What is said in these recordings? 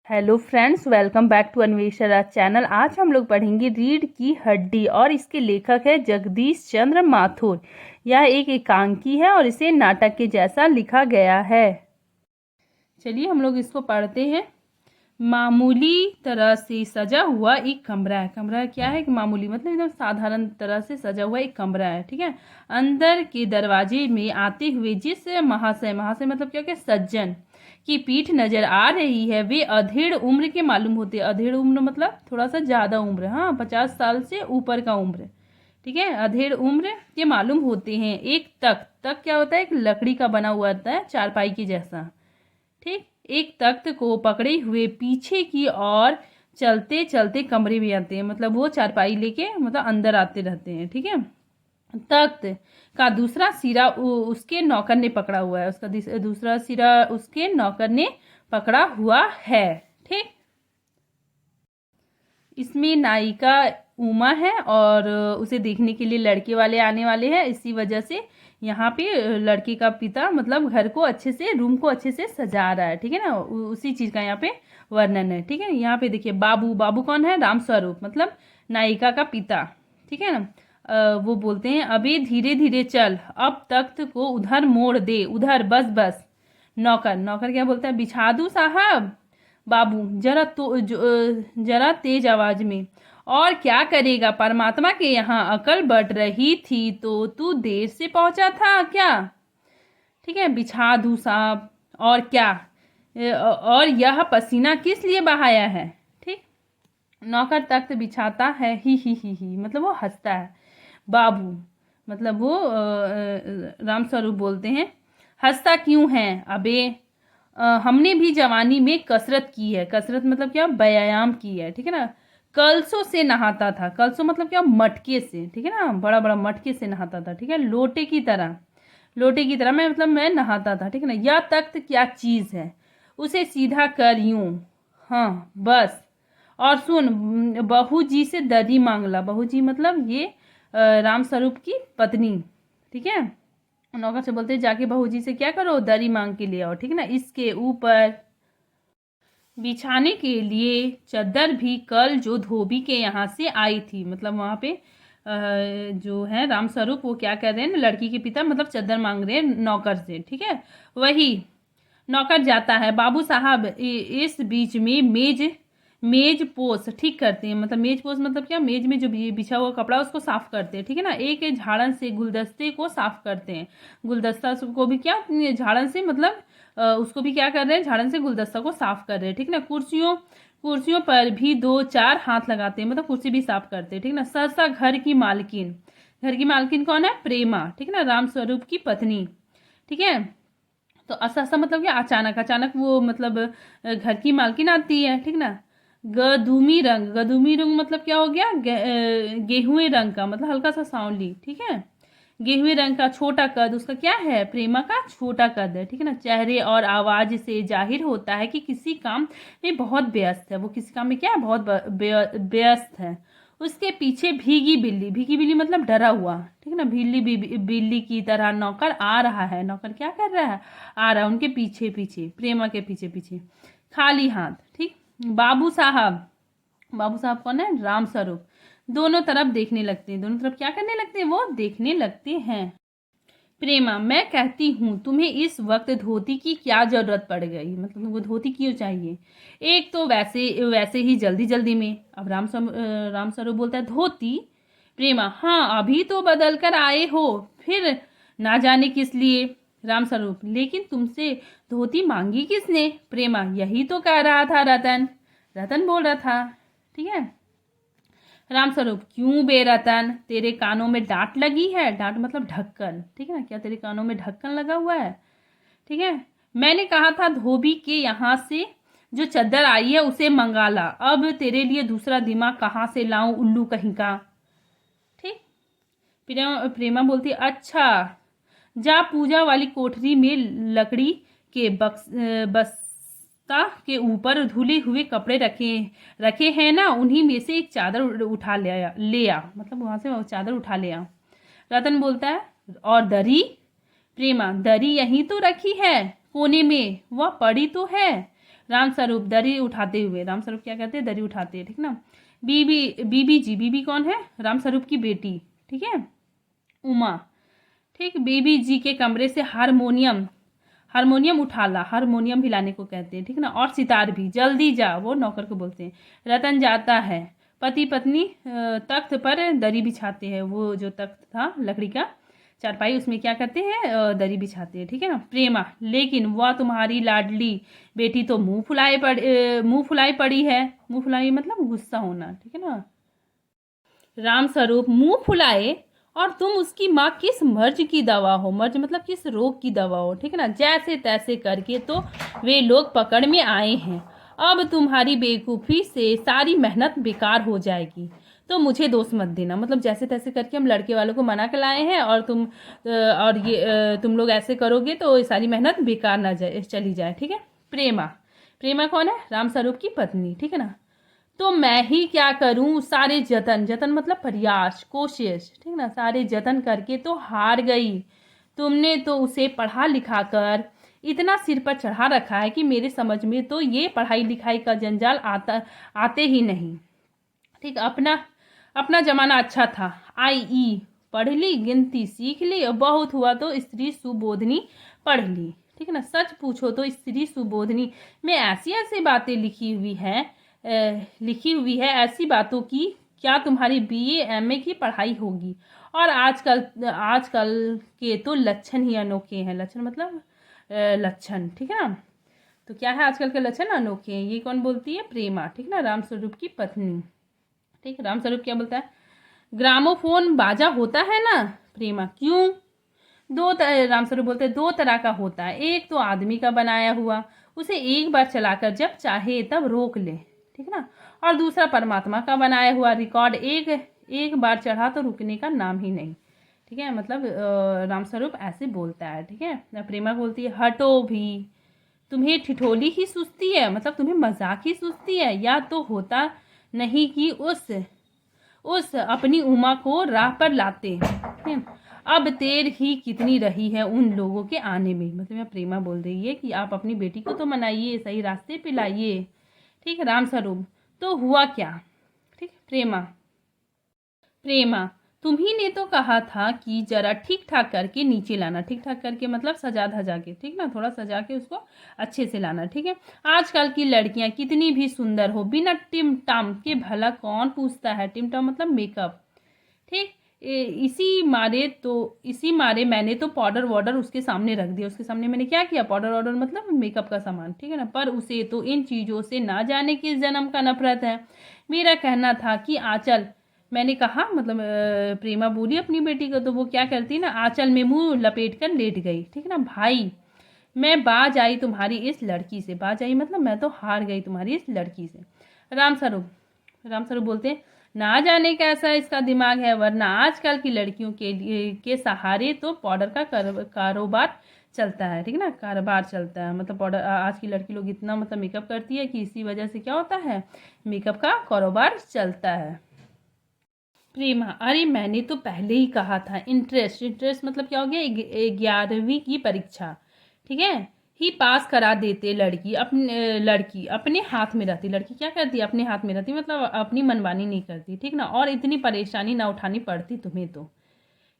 Hello friends, welcome back to Anvesha channel. आज हम लोग पढ़ेंगे रीढ़ की हड्डी और इसके लेखक है जगदीश चंद्र माथुर। यह एक एकांकी है और इसे नाटक के जैसा लिखा गया है। चलिए हम लोग इसको पढ़ते हैं। मामूली तरह से सजा हुआ एक कमरा है। कमरा क्या है कि मामूली मतलब एकदम साधारण तरह से सजा हुआ एक कमरा है, ठीक है। अंदर के दरवाजे में आते हुए जिस महाशय महाशय मतलब क्या क्या सज्जन की पीठ नजर आ रही है वे अधेड़ उम्र के मालूम होते हैं। अधेड़ उम्र मतलब थोड़ा सा ज्यादा उम्र, हाँ 50 साल से ऊपर का उम्र, ठीक है। अधेड़ उम्र के मालूम होते हैं। एक तख्त, तख्त क्या होता है? एक लकड़ी का बना हुआ होता है चारपाई के जैसा, ठीक। एक तख्त को पकड़े हुए पीछे की ओर चलते चलते कमरे में आते हैं, मतलब वो चारपाई लेके मतलब अंदर आते रहते हैं, ठीक है। तख्त का दूसरा सिरा उसके नौकर ने पकड़ा हुआ है। उसका दूसरा सिरा उसके नौकर ने पकड़ा हुआ है, ठीक। इसमें नायिका उमा है और उसे देखने के लिए लड़के वाले आने वाले हैं। इसी वजह से यहाँ पे लड़के का पिता मतलब घर को अच्छे से, रूम को अच्छे से सजा रहा है, ठीक है ना। उसी चीज का यहाँ पे वर्णन है, ठीक है। यहाँ पे देखिए बाबू, बाबू कौन है? रामस्वरूप मतलब नायिका का पिता, ठीक है ना। वो बोलते हैं अबे धीरे धीरे चल, अब तख्त को उधर मोड़ दे, उधर, बस बस। नौकर, नौकर क्या बोलता है? बिछा दूं साहब? बाबू जरा तेज आवाज में, और क्या करेगा? परमात्मा के यहाँ अकल बढ़ रही थी तो तू देर से पहुंचा था क्या? ठीक है, बिछा दूं साहब, और क्या? और यह पसीना किस लिए बहाया है? ठीक। नौकर तख्त बिछाता है, ही मतलब वो हंसता है। बाबू मतलब वो रामस्वरूप बोलते हैं हंसता क्यों है? अबे हमने भी जवानी में कसरत की है। कसरत मतलब क्या? व्यायाम की है, ठीक है ना। कलसों से नहाता था। कलसों मतलब क्या? मटके से, ठीक है ना। बड़ा बड़ा मटके से नहाता था, ठीक है। लोटे की तरह, लोटे की तरह मैं मतलब मैं नहाता था, ठीक है ना। यह तख्त क्या चीज है? उसे सीधा कर यूं, हाँ बस। और सुन, बहू जी से दरी मांग ला। बहू जी मतलब ये रामस्वरूप की पत्नी, ठीक है। नौकर से बोलते जाके बहू जी से क्या करो? दरी मांग के ले आओ, ठीक है ना। इसके ऊपर बिछाने के लिए चद्दर भी कल जो धोबी के यहाँ से आई थी, मतलब वहां पे जो है रामस्वरूप वो क्या कर रहे हैं, लड़की के पिता मतलब चद्दर मांग रहे हैं नौकर से, ठीक है। वही नौकर जाता है। बाबू साहब इस बीच में मेज मेज पोस ठीक करते हैं। मतलब मेज पोस मतलब क्या? मेज में जो बिछा हुआ कपड़ा उसको साफ करते हैं, ठीक है ना। एक झाड़न से गुलदस्ते को साफ करते हैं। गुलदस्ता को भी क्या झाड़न से मतलब उसको भी क्या कर रहे हैं? झाड़न से गुलदस्ता को साफ कर रहे हैं, ठीक ना। कुर्सियों कुर्सियों पर भी दो चार हाथ लगाते हैं, मतलब कुर्सी भी साफ करते हैं, ठीक ना। सहसा घर की मालकिन, घर की मालकिन कौन है? प्रेमा, ठीक है ना, रामस्वरूप की पत्नी, ठीक है। तो असहसा मतलब क्या? अचानक, अचानक वो मतलब घर की मालकिन आती है, ठीक ना। गदूमी रंग, गदूमी रंग मतलब क्या हो गया? गेहुए रंग का, मतलब हल्का सा सांवली, ठीक है। गेहुए रंग का, छोटा कद, उसका क्या है? प्रेमा का छोटा कद है, ठीक है ना। चेहरे और आवाज से जाहिर होता है कि किसी काम में बहुत व्यस्त है। वो किसी काम में क्या है? बहुत व्यस्त है। उसके पीछे भीगी बिल्ली, भीगी बिल्ली मतलब डरा हुआ, ठीक है ना। बिल्ली की तरह नौकर आ रहा है। नौकर क्या कर रहा है? आ रहा है उनके पीछे पीछे, प्रेमा के पीछे पीछे, खाली हाथ, ठीक। बाबू साहब, बाबू साहब कौन है? रामस्वरूप। दोनों तरफ देखने लगते हैं। दोनों तरफ क्या करने लगते हैं? वो देखने लगते हैं। प्रेमा, मैं कहती हूँ तुम्हें इस वक्त धोती की क्या जरूरत पड़ गई? मतलब तुमको धोती क्यों चाहिए? एक तो वैसे वैसे ही जल्दी जल्दी में। अब रामस्वरूप बोलता है धोती? प्रेमा, हाँ अभी तो बदल कर आए हो, फिर ना जाने किस लिए। रामस्वरूप, लेकिन तुमसे धोती मांगी किसने? प्रेमा, यही तो कह रहा था रतन, रतन बोल रहा था, ठीक है। रामस्वरूप, क्यों बे रतन, तेरे कानों में डांट लगी है? डांट मतलब ढक्कन, ठीक है ना। क्या तेरे कानों में ढक्कन लगा हुआ है? ठीक है। मैंने कहा था धोबी के यहाँ से जो चद्दर आई है उसे मंगा ला। अब तेरे लिए दूसरा दिमाग कहाँ से लाऊं, उल्लू कहीं का, ठीक। प्रेमा बोलती अच्छा, जा पूजा वाली कोठरी में लकड़ी के बस्ता के ऊपर धुले हुए कपड़े रखे रखे हैं ना, उन्हीं में से एक चादर उठा ले आ, मतलब वहां से वो चादर उठा ले आ। रतन बोलता है और दरी? प्रेमा, दरी यहीं तो रखी है कोने में, वह पड़ी तो है। राम स्वरूप दरी उठाते हुए, राम स्वरूप क्या कहते हैं, दरी उठाते हैं, ठीक ना। बीबी जी, बीबी कौन है, राम स्वरूप की बेटी, ठीक है, उमा, ठीक। बीबी जी के कमरे से हारमोनियम, हारमोनियम उठा ला, हारमोनियम भी लाने को कहते हैं, ठीक ना। और सितार भी, जल्दी जा, वो नौकर को बोलते हैं। रतन जाता है, पति पत्नी तख्त पर दरी बिछाते हैं, वो जो तख्त था लकड़ी का चारपाई, उसमें क्या करते हैं, दरी बिछाते हैं, ठीक है ना। प्रेमा, लेकिन वह तुम्हारी लाडली बेटी तो मुंह फुलाई पड़ी है, मुंह फुलाई मतलब गुस्सा होना, ठीक है ना। राम स्वरूप, मुंह फुलाए, और तुम उसकी माँ किस मर्ज की दवा हो, मर्ज मतलब किस रोग की दवा हो, ठीक है ना। जैसे तैसे करके तो वे लोग पकड़ में आए हैं, अब तुम्हारी बेवकूफ़ी से सारी मेहनत बेकार हो जाएगी, तो मुझे दोष मत देना। मतलब जैसे तैसे करके हम लड़के वालों को मना कर लाए हैं, और तुम लोग ऐसे करोगे तो ये सारी मेहनत बेकार ना जाए, चली जाए, ठीक है। प्रेमा, प्रेमा कौन है, राम स्वरूप की पत्नी, ठीक है ना। तो मैं ही क्या करूं, सारे जतन, जतन मतलब प्रयास, कोशिश, ठीक ना, सारे जतन करके तो हार गई। तुमने तो उसे पढ़ा लिखा कर इतना सिर पर चढ़ा रखा है कि मेरे समझ में तो ये पढ़ाई लिखाई का जंजाल आते ही नहीं, ठीक। अपना अपना जमाना अच्छा था, आई पढ़ ली, गिनती सीख ली, और बहुत हुआ तो स्त्री सुबोधनी पढ़ ली, ठीक है ना। सच पूछो तो स्त्री सुबोधनी में ऐसी ऐसी बातें लिखी हुई है, ऐसी बातों की क्या तुम्हारी बीए एमए की पढ़ाई होगी। और आजकल आजकल के तो लक्षण ही अनोखे हैं, लक्षण मतलब लक्षण, ठीक है ना। तो क्या है आजकल के लक्षण, अनोखे हैं। ये कौन बोलती है, प्रेमा, ठीक ना, राम स्वरूप की पत्नी, ठीक। राम स्वरूप क्या बोलता है, ग्रामोफोन बाजा होता है ना, प्रेमा, क्यों। राम स्वरूप बोलते हैं, दो तरह का होता है, एक तो आदमी का बनाया हुआ, उसे एक बार चलाकर जब चाहे तब रोक ले, ठीक है ना। और दूसरा परमात्मा का बनाया हुआ रिकॉर्ड, एक बार चढ़ा तो रुकने का नाम ही नहीं, ठीक है। मतलब राम स्वरूप ऐसे बोलता है, ठीक है। प्रेमा बोलती है, हटो भी, तुम्हें ठिठोली ही सुस्ती है, मतलब तुम्हें मजाक ही सुस्ती है, या तो होता नहीं कि उस अपनी उमा को राह पर लाते हैं। अब देर ही कितनी रही है उन लोगों के आने में, मतलब मैं प्रेमा बोल रही है कि आप अपनी बेटी को तो मनाइए, सही रास्ते पे लाइए, ठीक। राम स्वरूप, तो हुआ क्या, ठीक। प्रेमा, प्रेमा, तुम्ही ने तो कहा था कि जरा ठीक ठाक करके नीचे लाना, ठीक ठाक करके मतलब सजा धजा के, ठीक ना, थोड़ा सजा के उसको अच्छे से लाना, ठीक है। आजकल की लड़कियां कितनी भी सुंदर हो, बिना टिम टाम के भला कौन पूछता है, टिम टाम मतलब मेकअप, ठीक। इसी मारे मैंने तो पाउडर वाउडर उसके सामने रख दिया, उसके सामने मैंने क्या किया, पाउडर वाउडर मतलब मेकअप का सामान, ठीक है ना। पर उसे तो इन चीज़ों से ना जाने किस जन्म का नफरत है। मेरा कहना था कि आंचल, मैंने कहा मतलब प्रेमा बोली अपनी बेटी को, तो वो क्या करती ना, आंचल में मुंह लपेट कर लेट गई, ठीक है ना। भाई, मैं बाज आई तुम्हारी इस लड़की से, बाज आई मतलब मैं तो हार गई तुम्हारी इस लड़की से। राम स्वरूप बोलते हैं, ना जाने कैसा इसका दिमाग है, वरना आजकल की लड़कियों के सहारे तो पाउडर का कारोबार चलता है, ठीक है ना, कारोबार चलता है। मतलब पाउडर, आज की लड़की लोग इतना मतलब मेकअप करती है कि इसी वजह से क्या होता है, मेकअप का कारोबार चलता है। प्रेमा, अरे मैंने तो पहले ही कहा था, इंटरेस्ट मतलब क्या हो गया, 11वीं की परीक्षा, ठीक है, ही पास करा देते, लड़की अपने हाथ में रहती, लड़की क्या करती, अपने हाथ में रहती, मतलब अपनी मनमानी नहीं करती, ठीक ना। और इतनी परेशानी ना उठानी पड़ती तुम्हें तो,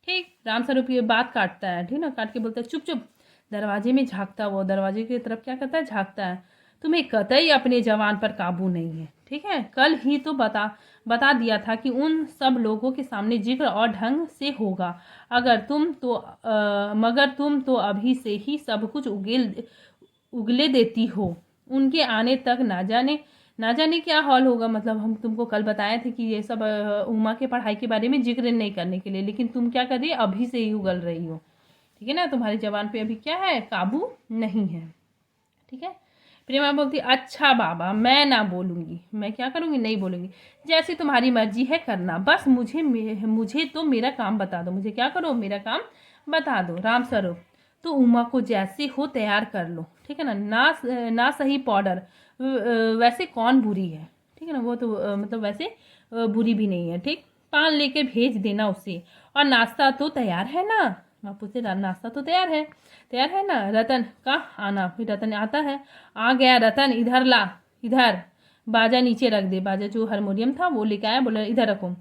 ठीक। राम स्वरूप ये बात काटता है, ठीक ना, काट के बोलता है, चुप चुप। दरवाजे में झांकता, वो दरवाजे की तरफ क्या करता है, झांकता है। तुम्हें कतई अपने जवान पर काबू नहीं है, ठीक है। कल ही तो बता दिया था कि उन सब लोगों के सामने जिक्र और ढंग से होगा, मगर तुम तो अभी से ही सब कुछ उगले देती हो, उनके आने तक ना जाने क्या हाल होगा। मतलब हम तुमको कल बताए थे कि ये सब उमा के पढ़ाई के बारे में जिक्र नहीं करने के लिए, लेकिन तुम क्या कर रही है, अभी से ही उगल रही हो, ठीक है ना। तुम्हारी जबान पे अभी क्या है, काबू नहीं है, ठीक है। प्रेमा बोलती, अच्छा बाबा, मैं ना बोलूँगी, मैं क्या करूँगी, नहीं बोलूँगी, जैसी तुम्हारी मर्जी है करना, बस मुझे तो मेरा काम बता दो, मुझे क्या करो, मेरा काम बता दो। राम स्वरूप, तो उमा को जैसे हो तैयार कर लो, ठीक है ना, ना सही पाउडर, वैसे कौन बुरी है, ठीक है ना, वो तो मतलब वैसे बुरी भी नहीं है, ठीक। पान लेके भेज देना उसे, और नाश्ता तो तैयार है ना, माँ पूछते नाश्ता तो तैयार है ना रतन का आना। फिर रतन आता है, आ गया रतन, इधर ला, इधर बाजा नीचे रख दे। बाजा जो हारमोनियम था वो लेके आया, बोला इधर रखो।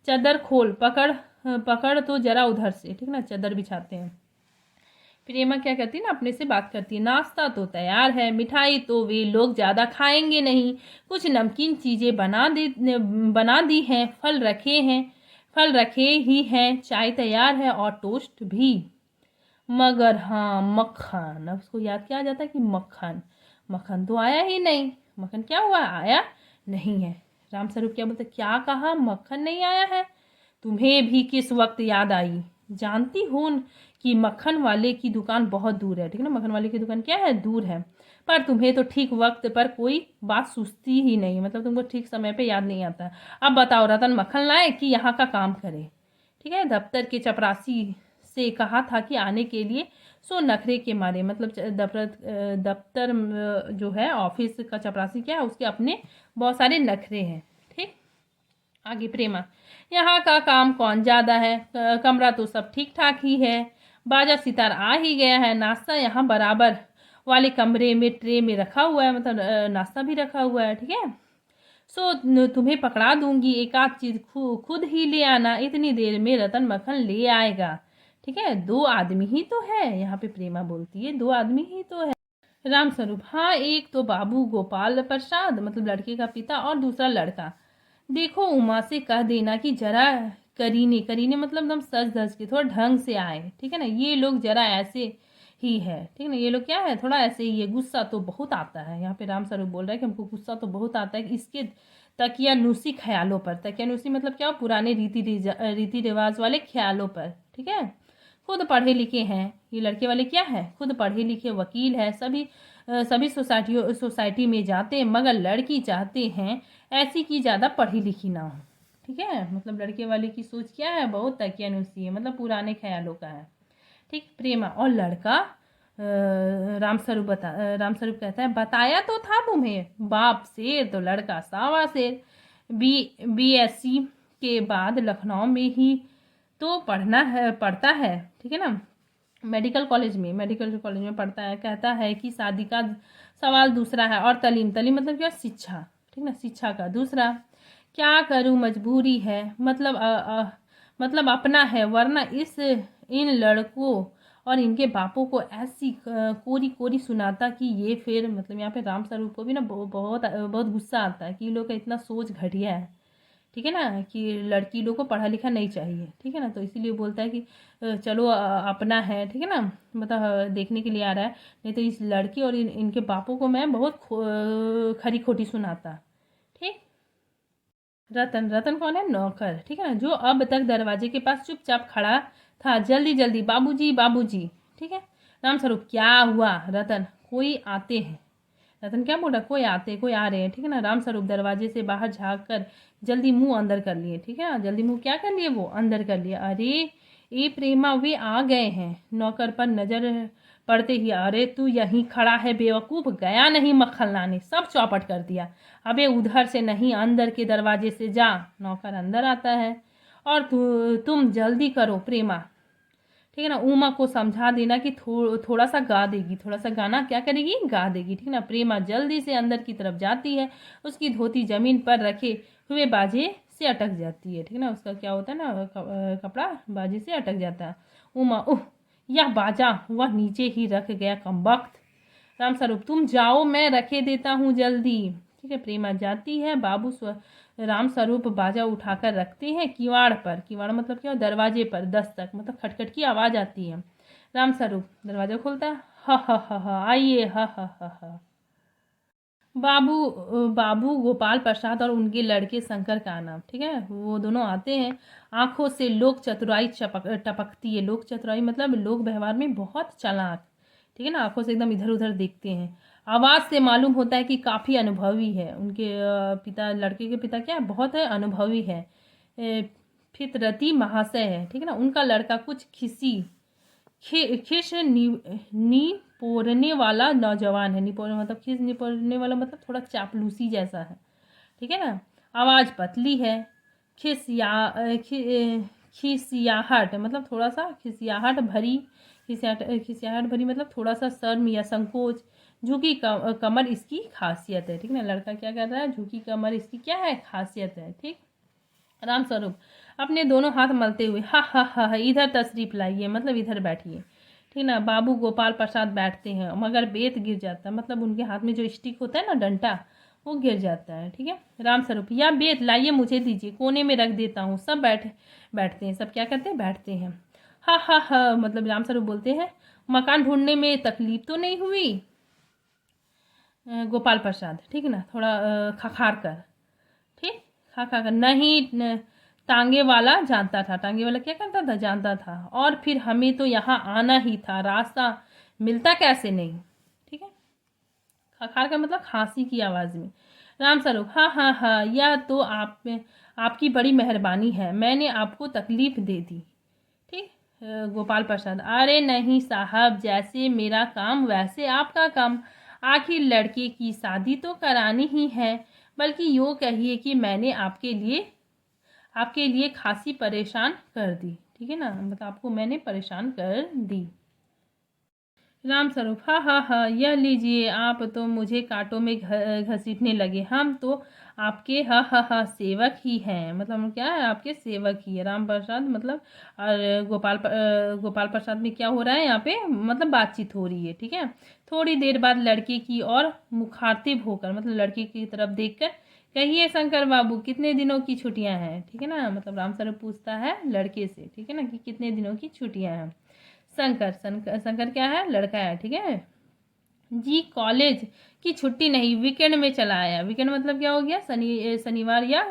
चादर खोल, पकड़ पकड़ तो जरा उधर से, ठीक ना, चादर बिछाते हैं। प्रेमा क्या करती है ना, अपने से बात करती है, नाश्ता तो तैयार है, मिठाई तो वे लोग ज़्यादा खाएंगे नहीं, कुछ नमकीन चीज़ें बना दी हैं, फल रखे ही हैं, चाय तैयार है और टोस्ट भी। मगर हाँ मक्खन, अब उसको याद क्या आ जाता है कि मक्खन तो आया ही नहीं। मक्खन क्या हुआ, आया नहीं है। राम स्वरूप क्या बोलते, क्या कहा, मक्खन नहीं आया है? तुम्हें भी किस वक्त याद आई? जानती हो कि मक्खन वाले की दुकान बहुत दूर है, ठीक है ना, मक्खन वाले की दुकान क्या है, दूर है। पर तुम्हें तो ठीक वक्त पर कोई बात सूझती ही नहीं, मतलब तुमको ठीक समय पे याद नहीं आता। अब बताओ, रतन मक्खन लाए कि यहाँ का काम करे? ठीक है, दफ्तर के चपरासी से कहा था कि आने के लिए, सो नखरे के मारे, मतलब दफ्तर जो है ऑफिस का चपरासी क्या है, उसके अपने बहुत सारे नखरे हैं। ठीक, आगे प्रेमा, यहाँ का काम कौन ज़्यादा है, कमरा तो सब ठीक ठाक ही है, बाजा सितार आ ही गया है, नाश्ता यहाँ बराबर वाले कमरे में ट्रे में रखा हुआ है, मतलब नाश्ता भी रखा हुआ है, ठीक है। सो तुम्हें पकड़ा दूंगी, एक आध चीज खुद ही ले आना, इतनी देर में रतन मक्खन ले आएगा, ठीक है। 2 आदमी ही तो है, यहाँ पे प्रेमा बोलती है 2 आदमी ही तो है। राम स्वरूप, हाँ, एक तो बाबू गोपाल प्रसाद, मतलब लड़के का पिता, और दूसरा लड़का। देखो उमा से कह देना कि जरा करीने करीने मतलब एकदम सज धज के, थोड़ा ढंग से आए, ठीक है ना, ये लोग जरा ऐसे ही है, ठीक है ना, ये लोग क्या है, थोड़ा ऐसे ही है, गुस्सा तो बहुत आता है। यहाँ पे राम स्वरूप बोल रहा है कि हमको गुस्सा तो बहुत आता है इसके तकियानुसी ख्यालों पर। तकियानुसी मतलब क्या, पुराने रीति रिवाज वाले ख्यालों पर, ठीक है। खुद पढ़े लिखे हैं ये लड़के वाले, क्या है, खुद पढ़े लिखे वकील है, सभी सोसाइटी में जाते हैं, मगर लड़की चाहते हैं ऐसी की ज़्यादा पढ़ी लिखी ना हो, ठीक है। मतलब लड़के वाले की सोच क्या है, बहुत तकियानुसी है, मतलब पुराने ख्यालों का है, ठीक। प्रेमा, और लड़का, राम स्वरूप कहता है, बताया तो था तुम्हें, बाप शेर तो लड़का सावा शेर, BSc के बाद लखनऊ में ही तो पढ़ता है, ठीक है ना, मेडिकल कॉलेज में पढ़ता है। कहता है कि शादी का सवाल दूसरा है, और तलीम मतलब क्या, शिक्षा, ठीक ना, शिक्षा का दूसरा। क्या करूं, मजबूरी है, मतलब अपना है, वरना इन लड़कों और इनके बापों को ऐसी कोरी कोरी सुनाता कि ये फिर, मतलब यहाँ पे राम स्वरूप को भी ना बहुत बहुत गुस्सा आता है कि लोग का इतना सोच घटिया है, ठीक है ना, कि लड़की लोग को पढ़ा लिखा नहीं चाहिए, ठीक है ना। तो इसीलिए बोलता है कि चलो अपना है, ठीक है ना, मतलब देखने के लिए आ रहा है, नहीं तो इस लड़की और इनके बापों को मैं बहुत खरी खोटी सुनाता, ठीक। रतन कौन है, नौकर, ठीक है ना, जो अब तक दरवाजे के पास चुपचाप खड़ा था। जल्दी जल्दी, बाबूजी बाबूजी, ठीक है। राम स्वरूप, क्या हुआ रतन, कोई आते हैं। रतन क्या बोल रहा, कोई आ रहे हैं, ठीक है ना। राम स्वरूप दरवाजे से बाहर झाँक कर जल्दी मुंह अंदर कर लिए, ठीक है ना, जल्दी मुंह क्या कर लिए, वो अंदर कर लिया। अरे ए प्रेमा, वे आ गए हैं। नौकर पर नजर पड़ते ही, अरे तू यहीं खड़ा है बेवकूफ, गया नहीं मक्खन लाने, सब चौपट कर दिया। अबे उधर से नहीं, अंदर के दरवाजे से जा। नौकर अंदर आता है, और तुम जल्दी करो प्रेमा, ठीक है ना, उमा को समझा देना कि थोड़ा सा गा देगी, थोड़ा सा गाना क्या करेगी, गा देगी, ठीक है ना। प्रेमा जल्दी से अंदर की तरफ जाती है, उसकी धोती जमीन पर रखे हुए बाजे से अटक जाती है, ठीक है ना, उसका क्या होता है ना, कपड़ा बाजे से अटक जाता है। उमा, उह, यह बाजा वह नीचे ही रख गया, कमबख्त। राम स्वरूप, तुम जाओ, मैं रखे देता हूँ जल्दी, ठीक है। प्रेमा जाती है, राम स्वरूप बाजा उठाकर रखते हैं किवाड़ पर। किवाड़ मतलब क्या, दरवाजे पर दस्तक, मतलब खटखट की आवाज़ आती है। राम स्वरूप दरवाजा खोलता है, हा आइए, हा। बाबू गोपाल प्रसाद और उनके लड़के शंकर का नाम, ठीक है, वो दोनों आते हैं। आंखों से लोक चतुराई टपकती है। लोक चतुराई मतलब लोक व्यवहार में बहुत चालाक, ठीक है ना, आंखों से एकदम इधर उधर देखते हैं। आवाज़ से मालूम होता है कि काफ़ी अनुभवी है। उनके पिता, लड़के के पिता क्या है, बहुत है अनुभवी है, फितरती महाशय है, ठीक है ना। उनका लड़का कुछ खिस निपोरने वाला नौजवान है। निपोरने मतलब खिस निपोरने वाला मतलब थोड़ा चापलूसी जैसा है, ठीक है ना। आवाज़ पतली है, खिस खिसियाहट मतलब थोड़ा सा खिसियाहट भरी, खिसियाहट भरी मतलब थोड़ा सा शर्म या संकोच। झुकी कमर इसकी खासियत है, ठीक है ना। लड़का क्या कर रहा है, झुकी कमर इसकी क्या है, खासियत है, ठीक। राम स्वरूप अपने दोनों हाथ मलते हुए हा हा हा इधर तशरीफ लाइए मतलब इधर बैठिए, ठीक ना। बाबू गोपाल प्रसाद बैठते हैं मगर बेत गिर जाता है, मतलब उनके हाथ में जो स्टिक होता है ना, डंडा, वो गिर जाता है, ठीक है। राम स्वरूप या बेत लाइए मुझे दीजिए, कोने में रख देता हूँ। सब बैठते हैं, सब क्या करते हैं, बैठते हैं। हा हा हा मतलब राम स्वरूप बोलते हैं मकान ढूंढने में तकलीफ तो नहीं हुई। गोपाल प्रसाद, ठीक है ना, थोड़ा खखार कर, ठीक, खखार कर नहीं। टांगे वाला जानता था, टांगे वाला क्या करता था, जानता था। और फिर हमें तो यहाँ आना ही था, रास्ता मिलता कैसे नहीं, ठीक है। खखार का मतलब खांसी की आवाज में। राम स्वरूप हाँ हाँ हाँ यह तो आपकी बड़ी मेहरबानी है, मैंने आपको तकलीफ दे दी, ठीक। गोपाल प्रसाद अरे नहीं साहब, जैसे मेरा काम वैसे आपका काम, आखिर लड़के की शादी तो करानी ही है। बल्कि यूँ कहिए कि मैंने आपके लिए खासी परेशान कर दी, ठीक है ना, मतलब आपको मैंने परेशान कर दी। राम स्वरूप हाँ हाँ हाँ यह लीजिए, आप तो मुझे कांटों में घसीटने लगे, हम तो आपके हाँ हाँ हाँ सेवक ही हैं, मतलब हम क्या है, आपके सेवक ही है। राम प्रसाद मतलब और गोपाल प्रसाद में क्या हो रहा है यहाँ पे, मतलब बातचीत हो रही है, ठीक है। थोड़ी देर बाद लड़के की और मुखातिब होकर मतलब लड़के की तरफ देखकर कहिए शंकर बाबू कितने दिनों की छुट्टियां हैं, ठीक है ना, मतलब राम स्वरूप पूछता है लड़के से, ठीक है ना, कि कितने दिनों की छुट्टियां हैं। शंकर क्या है, लड़का है, ठीक है। जी कॉलेज की छुट्टी नहीं, वीकेंड में चला आया। वीकेंड मतलब क्या हो गया, शनिवार या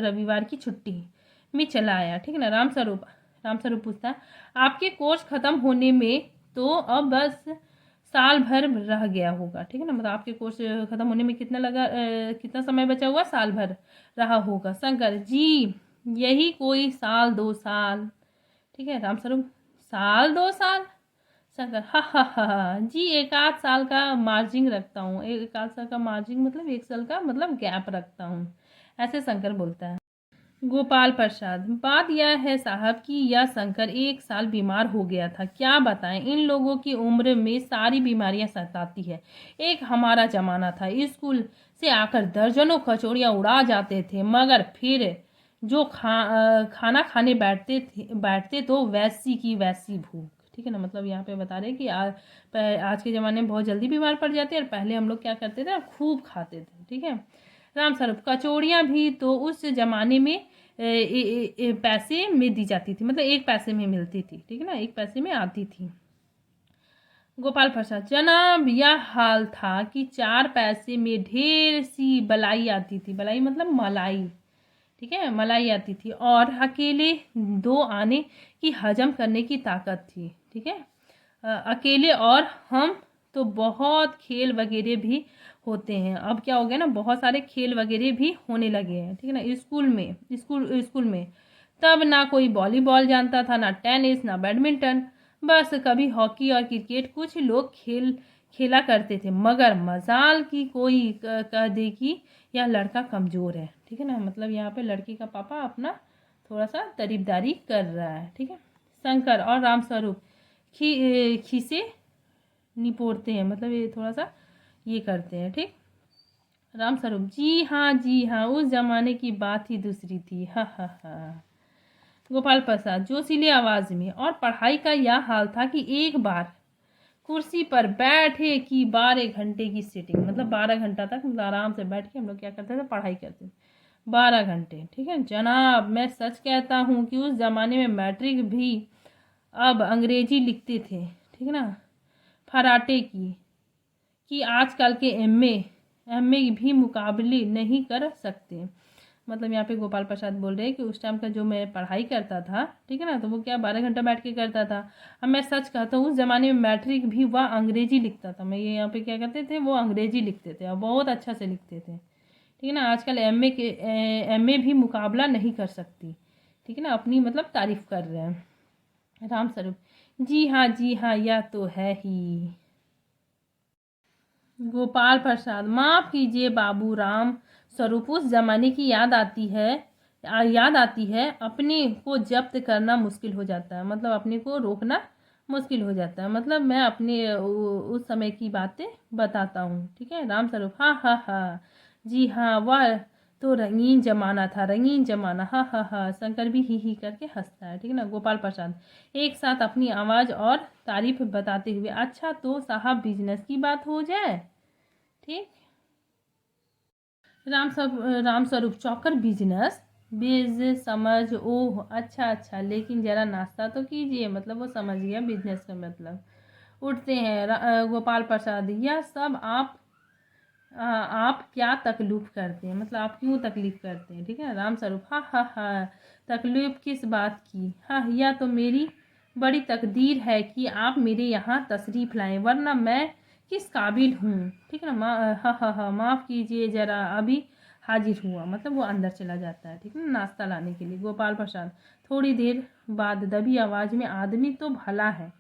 रविवार की छुट्टी में चला आया, ठीक है ना। राम स्वरूप पूछता है आपके कोर्स खत्म होने में तो अब बस साल भर रह गया होगा, ठीक है ना, मतलब आपके कोर्स खत्म होने में कितना समय बचा हुआ, साल भर रहा होगा। शंकर जी यही कोई साल 2 साल, ठीक है। राम स्वरूप साल 2 साल। शंकर हा जी, 1 आध साल का मार्जिन रखता हूँ, 1 आध साल का मार्जिन मतलब 1 साल का मतलब गैप रखता हूँ, ऐसे शंकर बोलता है। गोपाल प्रसाद बात यह है साहब कि यह शंकर 1 साल बीमार हो गया था, क्या बताएं, इन लोगों की उम्र में सारी बीमारियां सताती है। एक हमारा जमाना था, स्कूल से आकर दर्जनों कचौड़ियां उड़ा जाते थे, मगर फिर जो खाना खाने बैठते तो वैसी की वैसी भूख, ठीक है ना, मतलब यहाँ पे बता रहे कि आज के ज़माने में बहुत जल्दी बीमार पड़ जाते हैं और पहले हम लोग क्या करते थे, खूब खाते थे, ठीक है। राम स्वरूप कचौड़ियाँ भी तो उस जमाने में पैसे में दी जाती थी, मतलब 1 पैसे में मिलती थी, ठीक है ना, 1 पैसे में आती थी। गोपाल प्रसाद जनाब यह हाल था कि 4 पैसे में ढेर सी बलाई आती थी, बलाई मतलब मलाई, ठीक है, मलाई आती थी, और अकेले 2 आने की हजम करने की ताकत थी, ठीक है। अकेले और हम तो बहुत खेल वगैरह भी होते हैं, अब क्या हो गया ना, बहुत सारे खेल वगैरह भी होने लगे हैं, ठीक है ना, स्कूल में तब ना कोई वॉलीबॉल जानता था, ना टेनिस, ना बैडमिंटन, बस कभी हॉकी और क्रिकेट कुछ लोग खेला करते थे, मगर मजाल की कोई कह दे कि यह लड़का कमज़ोर है, ठीक है ना, मतलब यहाँ पे लड़की का पापा अपना थोड़ा सा तारीफदारी कर रहा है, ठीक है। शंकर और राम स्वरूप खीसे निपोड़ते हैं, मतलब ये थोड़ा सा ये करते हैं, ठीक। राम स्वरूप जी हाँ उस जमाने की बात ही दूसरी थी, हा हा हा। गोपाल प्रसाद जोशीली आवाज में और पढ़ाई का यह हाल था कि एक बार कुर्सी पर बैठे कि 12 घंटे की सीटिंग, मतलब 12 घंटा तक मतलब आराम से बैठ के हम लोग क्या करते थे, पढ़ाई करते थे 12 घंटे, ठीक है जनाब। मैं सच कहता हूँ कि उस जमाने में मैट्रिक भी अब अंग्रेजी लिखते थे, ठीक है ना, फराटे की कि आजकल के एमए भी मुकाबले नहीं कर सकते, मतलब यहाँ पे गोपाल प्रसाद बोल रहे हैं कि उस टाइम का जो मैं पढ़ाई करता था, ठीक है ना, तो वो क्या 12 घंटा बैठ के करता था। अब मैं सच कहता हूँ उस ज़माने में मैट्रिक भी वह अंग्रेजी लिखता था, मैं ये यहाँ पे क्या करते थे, वो अंग्रेजी लिखते थे और बहुत अच्छा से लिखते थे, ठीक है ना। आजकल एमए भी मुकाबला नहीं कर सकती, ठीक है ना, अपनी मतलब तारीफ कर रहे हैं। राम स्वरूप जी हाँ यह तो है ही। गोपाल प्रसाद माफ कीजिए बाबू, राम स्वरूप उस जमाने की याद आती है याद आती है, अपने को जब्त करना मुश्किल हो जाता है, मतलब अपने को रोकना मुश्किल हो जाता है। मतलब मैं अपने उस समय की बातें बताता हूँ, ठीक है। राम स्वरूप, हाँ हाँ हाँ, जी हाँ, वह तो रंगीन जमाना था, रंगीन जमाना, हाँ हाँ हाँ। शंकर भी ही करके हंसता है, ठीक है ना। गोपाल प्रसाद एक साथ अपनी आवाज़ और तारीफ बताते हुए, अच्छा तो साहब बिजनेस की बात हो जाए, ठीक। राम स्वरूप चौकर, बिजनेस, बिज समझ, ओह अच्छा अच्छा, लेकिन जरा नाश्ता तो कीजिए, मतलब वो समझ गया बिजनेस का मतलब। उठते हैं गोपाल प्रसाद, यह सब आप क्या तकलीफ करते हैं, मतलब आप क्यों तकलीफ करते हैं, ठीक है। राम स्वरूप, हाँ हाँ हाँ, तकलीफ किस बात की, हाँ यह तो मेरी बड़ी तकदीर है कि आप मेरे यहाँ तशरीफ़ लाएं, वरना मैं किस काबिल हूँ, ठीक है ना। हाँ हाँ हाँ, माफ़ कीजिए जरा अभी हाजिर हुआ, मतलब वो अंदर चला जाता है, ठीक है ना, नाश्ता लाने के लिए। गोपाल प्रसाद थोड़ी देर बाद दबी आवाज़ में, आदमी तो भला है,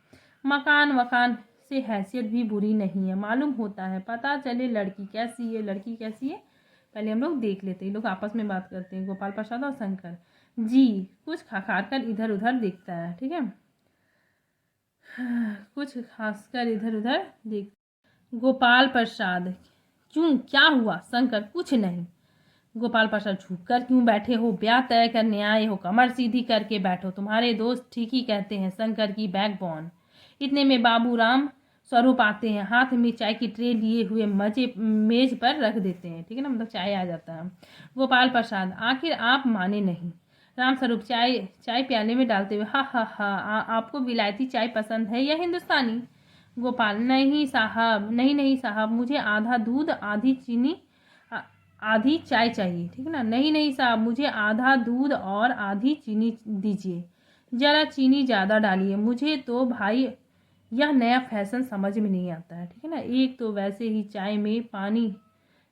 मकान वकान से हैसियत भी बुरी नहीं है, मालूम होता है, पता चले लड़की कैसी है, लड़की कैसी है, पहले हम लोग देख लेते हैं। लोग आपस में बात करते हैं, गोपाल प्रसाद और शंकर जी। कुछ खखार कर इधर उधर देखता है, ठीक है। कुछ खासकर इधर उधर देख। गोपाल प्रसाद, क्यों, क्या हुआ। शंकर, कुछ नहीं। गोपाल प्रसाद, झुक कर क्यों बैठे हो, ब्याह तय करने आए हो, कमर सीधी करके बैठो, तुम्हारे दोस्त ठीक ही कहते हैं, शंकर की बैकबोन। इतने में बाबू राम स्वरूप आते हैं, हाथ में चाय की ट्रे लिए हुए मजे मेज पर रख देते हैं, ठीक है ना, मतलब चाय आ जाता है। गोपाल प्रसाद, आखिर आप माने नहीं। राम स्वरूप चाय चाय प्याले में डालते हुए, हा हा हा, आपको विलायती चाय पसंद है या हिंदुस्तानी। गोपाल, नहीं साहब, नहीं नहीं साहब, मुझे आधा दूध आधी चीनी आधी चाय चाहिए, ठीक है ना। नहीं नहीं साहब, मुझे आधा दूध और आधी चीनी दीजिए, ज़रा चीनी ज़्यादा डालिए, मुझे तो भाई यह नया फैशन समझ में नहीं आता है, ठीक है ना। एक तो वैसे ही चाय में पानी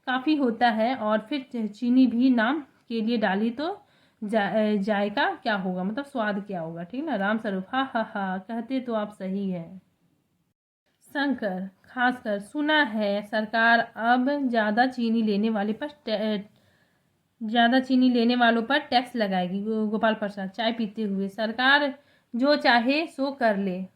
काफ़ी होता है, और फिर चीनी भी नाम के लिए डाली तो जायका क्या होगा, मतलब स्वाद क्या होगा, ठीक है ना। राम स्वरूप, हाँ हाँ हाँ, कहते तो आप सही है। शंकर, खासकर सुना है सरकार अब ज़्यादा चीनी लेने वालों पर टैक्स लगाएगी। गोपाल प्रसाद चाय पीते हुए, सरकार जो चाहे सो कर ले,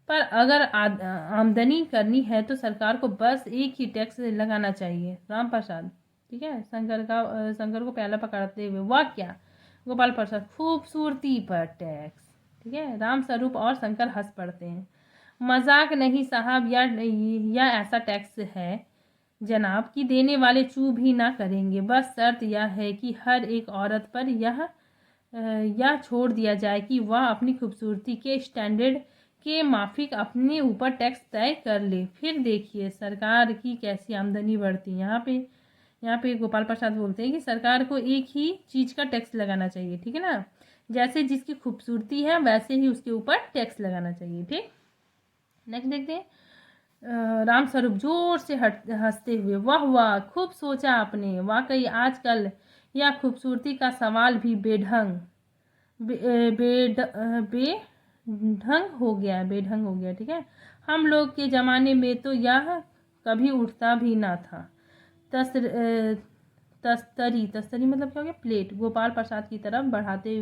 पर अगर आमदनी करनी है तो सरकार को बस एक ही टैक्स लगाना चाहिए। राम प्रसाद, ठीक है। शंकर को प्याला पकड़ते हुए, वाह क्या। गोपाल प्रसाद, खूबसूरती पर टैक्स, ठीक है। राम स्वरूप और शंकर हंस पड़ते हैं। मजाक नहीं साहब, या ऐसा टैक्स है जनाब कि देने वाले चू भी ना करेंगे, बस शर्त यह है कि हर एक औरत पर यह छोड़ दिया जाए कि वह अपनी खूबसूरती के स्टैंडर्ड के माफिक अपने ऊपर टैक्स तय कर ले, फिर देखिए सरकार की कैसी आमदनी बढ़ती है। यहाँ पे गोपाल प्रसाद बोलते हैं कि सरकार को एक ही चीज़ का टैक्स लगाना चाहिए, ठीक है ना, जैसे जिसकी खूबसूरती है वैसे ही उसके ऊपर टैक्स लगाना चाहिए, ठीक। नेक्स्ट देखते हैं। राम स्वरूप जोर से हंसते हुए, वाह वाह, खूब सोचा आपने, वाकई आजकल यह खूबसूरती का सवाल भी बेढंग हो गया, ठीक है। हम लोग के ज़माने में तो यह कभी उठता भी ना था। तस्तरी मतलब क्या हो गया, प्लेट गोपाल प्रसाद की तरफ बढ़ाते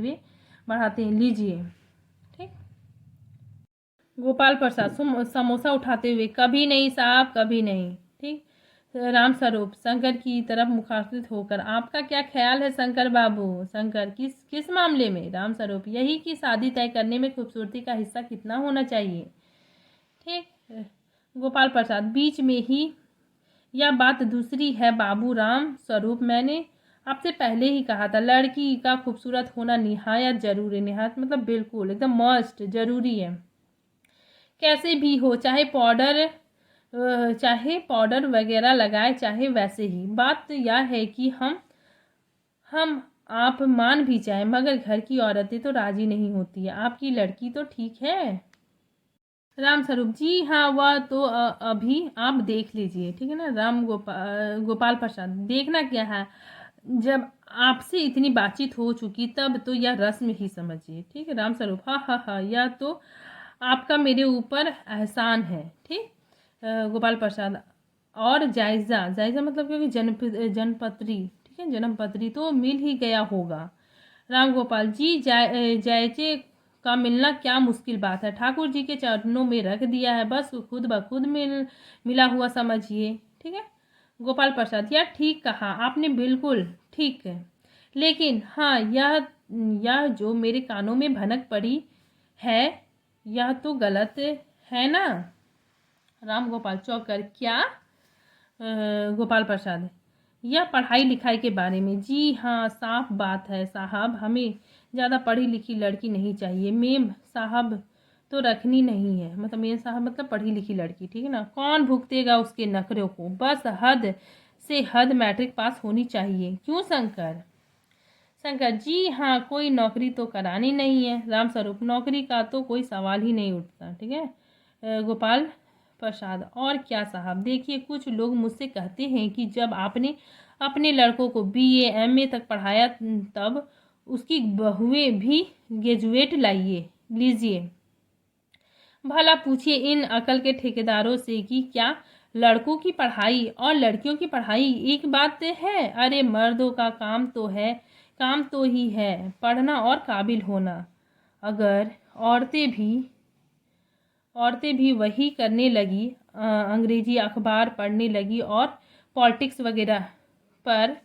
हैं, लीजिए, ठीक। गोपाल प्रसाद समोसा उठाते हुए, कभी नहीं साहब, कभी नहीं, ठीक। राम स्वरूप शंकर की तरफ मुखातिब होकर, आपका क्या ख्याल है शंकर बाबू। शंकर, किस किस मामले में। राम स्वरूप, यही कि शादी तय करने में खूबसूरती का हिस्सा कितना होना चाहिए, ठीक। गोपाल प्रसाद बीच में ही, यह बात दूसरी है बाबू राम स्वरूप, मैंने आपसे पहले ही कहा था, लड़की का खूबसूरत होना निहायत जरूरी, निहायत मतलब बिल्कुल एकदम मस्ट जरूरी है, कैसे भी हो, चाहे पाउडर वगैरह लगाए, चाहे वैसे ही। बात यह है कि हम आप मान भी जाए, मगर घर की औरतें तो राजी नहीं होती है, आपकी लड़की तो ठीक है। राम स्वरूप, जी हाँ, वह तो अभी आप देख लीजिए, ठीक है ना। गोपाल प्रसाद, देखना क्या है, जब आपसे इतनी बातचीत हो चुकी तब तो यह रस्म ही समझिए, ठीक है। राम स्वरूप, हाँ हाँ हाँ, यह तो आपका मेरे ऊपर एहसान है, ठीक। गोपाल प्रसाद, और जायज़ा जायज़ा मतलब क्योंकि जनपत्री, ठीक है, जन्मपत्री तो मिल ही गया होगा। राम गोपाल जी, जायचे का मिलना क्या मुश्किल बात है, ठाकुर जी के चरणों में रख दिया है, बस खुद ब खुद मिला हुआ समझिए। ठीक है। गोपाल प्रसाद, यार ठीक कहा आपने, बिल्कुल ठीक है, लेकिन हाँ यह जो मेरे कानों में भनक पड़ी है यह तो गलत है ना। राम गोपाल चौंक कर, क्या? गोपाल प्रसाद, यह पढ़ाई लिखाई के बारे में। जी हाँ, साफ बात है साहब, हमें ज़्यादा पढ़ी लिखी लड़की नहीं चाहिए। मेम साहब तो रखनी नहीं है, मतलब मेम साहब मतलब पढ़ी लिखी लड़की, ठीक है ना। कौन भुगतेगा उसके नखरों को, बस हद से हद मैट्रिक पास होनी चाहिए। क्यों शंकर? शंकर, जी हाँ, कोई नौकरी तो करानी नहीं है। राम स्वरूप, नौकरी का तो कोई सवाल ही नहीं उठता। ठीक है। गोपाल प्रसाद, और क्या साहब, देखिए कुछ लोग मुझसे कहते हैं कि जब आपने अपने लड़कों को BA MA तक पढ़ाया तब उसकी बहुएं भी ग्रेजुएट लीजिए। भला पूछिए इन अकल के ठेकेदारों से कि क्या लड़कों की पढ़ाई और लड़कियों की पढ़ाई एक बात है? अरे मर्दों का काम तो है, काम तो ही है पढ़ना और काबिल होना। अगर औरतें भी वही करने लगी, अंग्रेजी अखबार पढ़ने लगी और पॉलिटिक्स वगैरह पर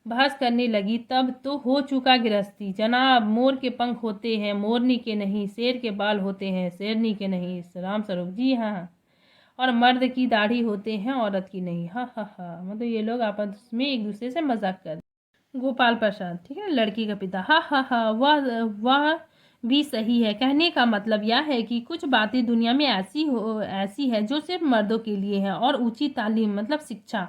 बहस करने लगी, तब तो हो चुका गृहस्थी। जनाब, मोर के पंख होते हैं मोरनी के नहीं, शेर के बाल होते हैं शेरनी के नहीं। राम स्वरूप, जी हाँ, और मर्द की दाढ़ी होते हैं औरत की नहीं। हा हा हा, मतलब ये लोग आपस में एक दूसरे से मजाक कर। गोपाल प्रसाद, ठीक है, लड़की का पिता, हा हा हा, वह भी सही है। कहने का मतलब यह है कि कुछ बातें दुनिया में ऐसी है जो सिर्फ मर्दों के लिए है, और ऊंची तालीम मतलब शिक्षा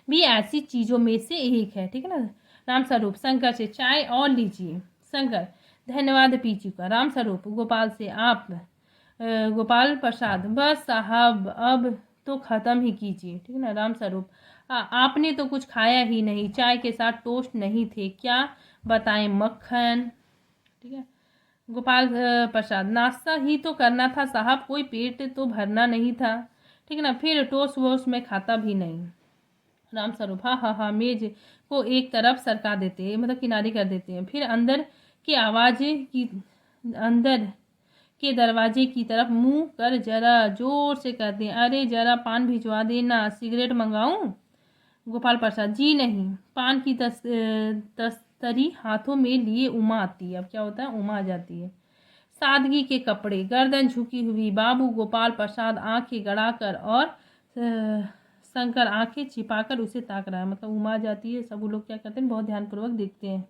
भी ऐसी चीजों में से एक है। ठीक है ना। राम स्वरूप, शंकर से चाय और लीजिए। शंकर, धन्यवाद, पी चुका। राम स्वरूप, गोपाल से, आप? गोपाल प्रसाद, बस साहब अब तो ख़त्म ही कीजिए। ठीक है ना। राम स्वरूप, आपने तो कुछ खाया ही नहीं, चाय के साथ टोस्ट नहीं थे, क्या बताएं, मक्खन। ठीक है। गोपाल प्रसाद, नाश्ता ही तो करना था साहब, कोई पेट तो भरना नहीं था। ठीक है ना, फिर टोस्ट वोस्ट में खाता भी नहीं। राम स्वरूप, हाँ हाँ हाँ, मेज को एक तरफ सरका देते हैं, मतलब किनारे कर देते हैं, फिर अंदर के दरवाजे की तरफ मुंह कर जरा जोर से कहते हैं, अरे जरा पान भिजवा देना, सिगरेट मंगाऊं? गोपाल प्रसाद, जी नहीं। पान की तस्तरी हाथों में लिए उमा आती है। अब क्या होता है, उमा आ जाती है। सादगी के कपड़े, गर्दन झुकी हुई, बाबू गोपाल प्रसाद आंखें गड़ाकर और शंकर आंखें छिपाकर उसे ताक रहा है, मतलब उमा आ जाती है। सब लोग क्या करते हैं, बहुत ध्यानपूर्वक देखते हैं।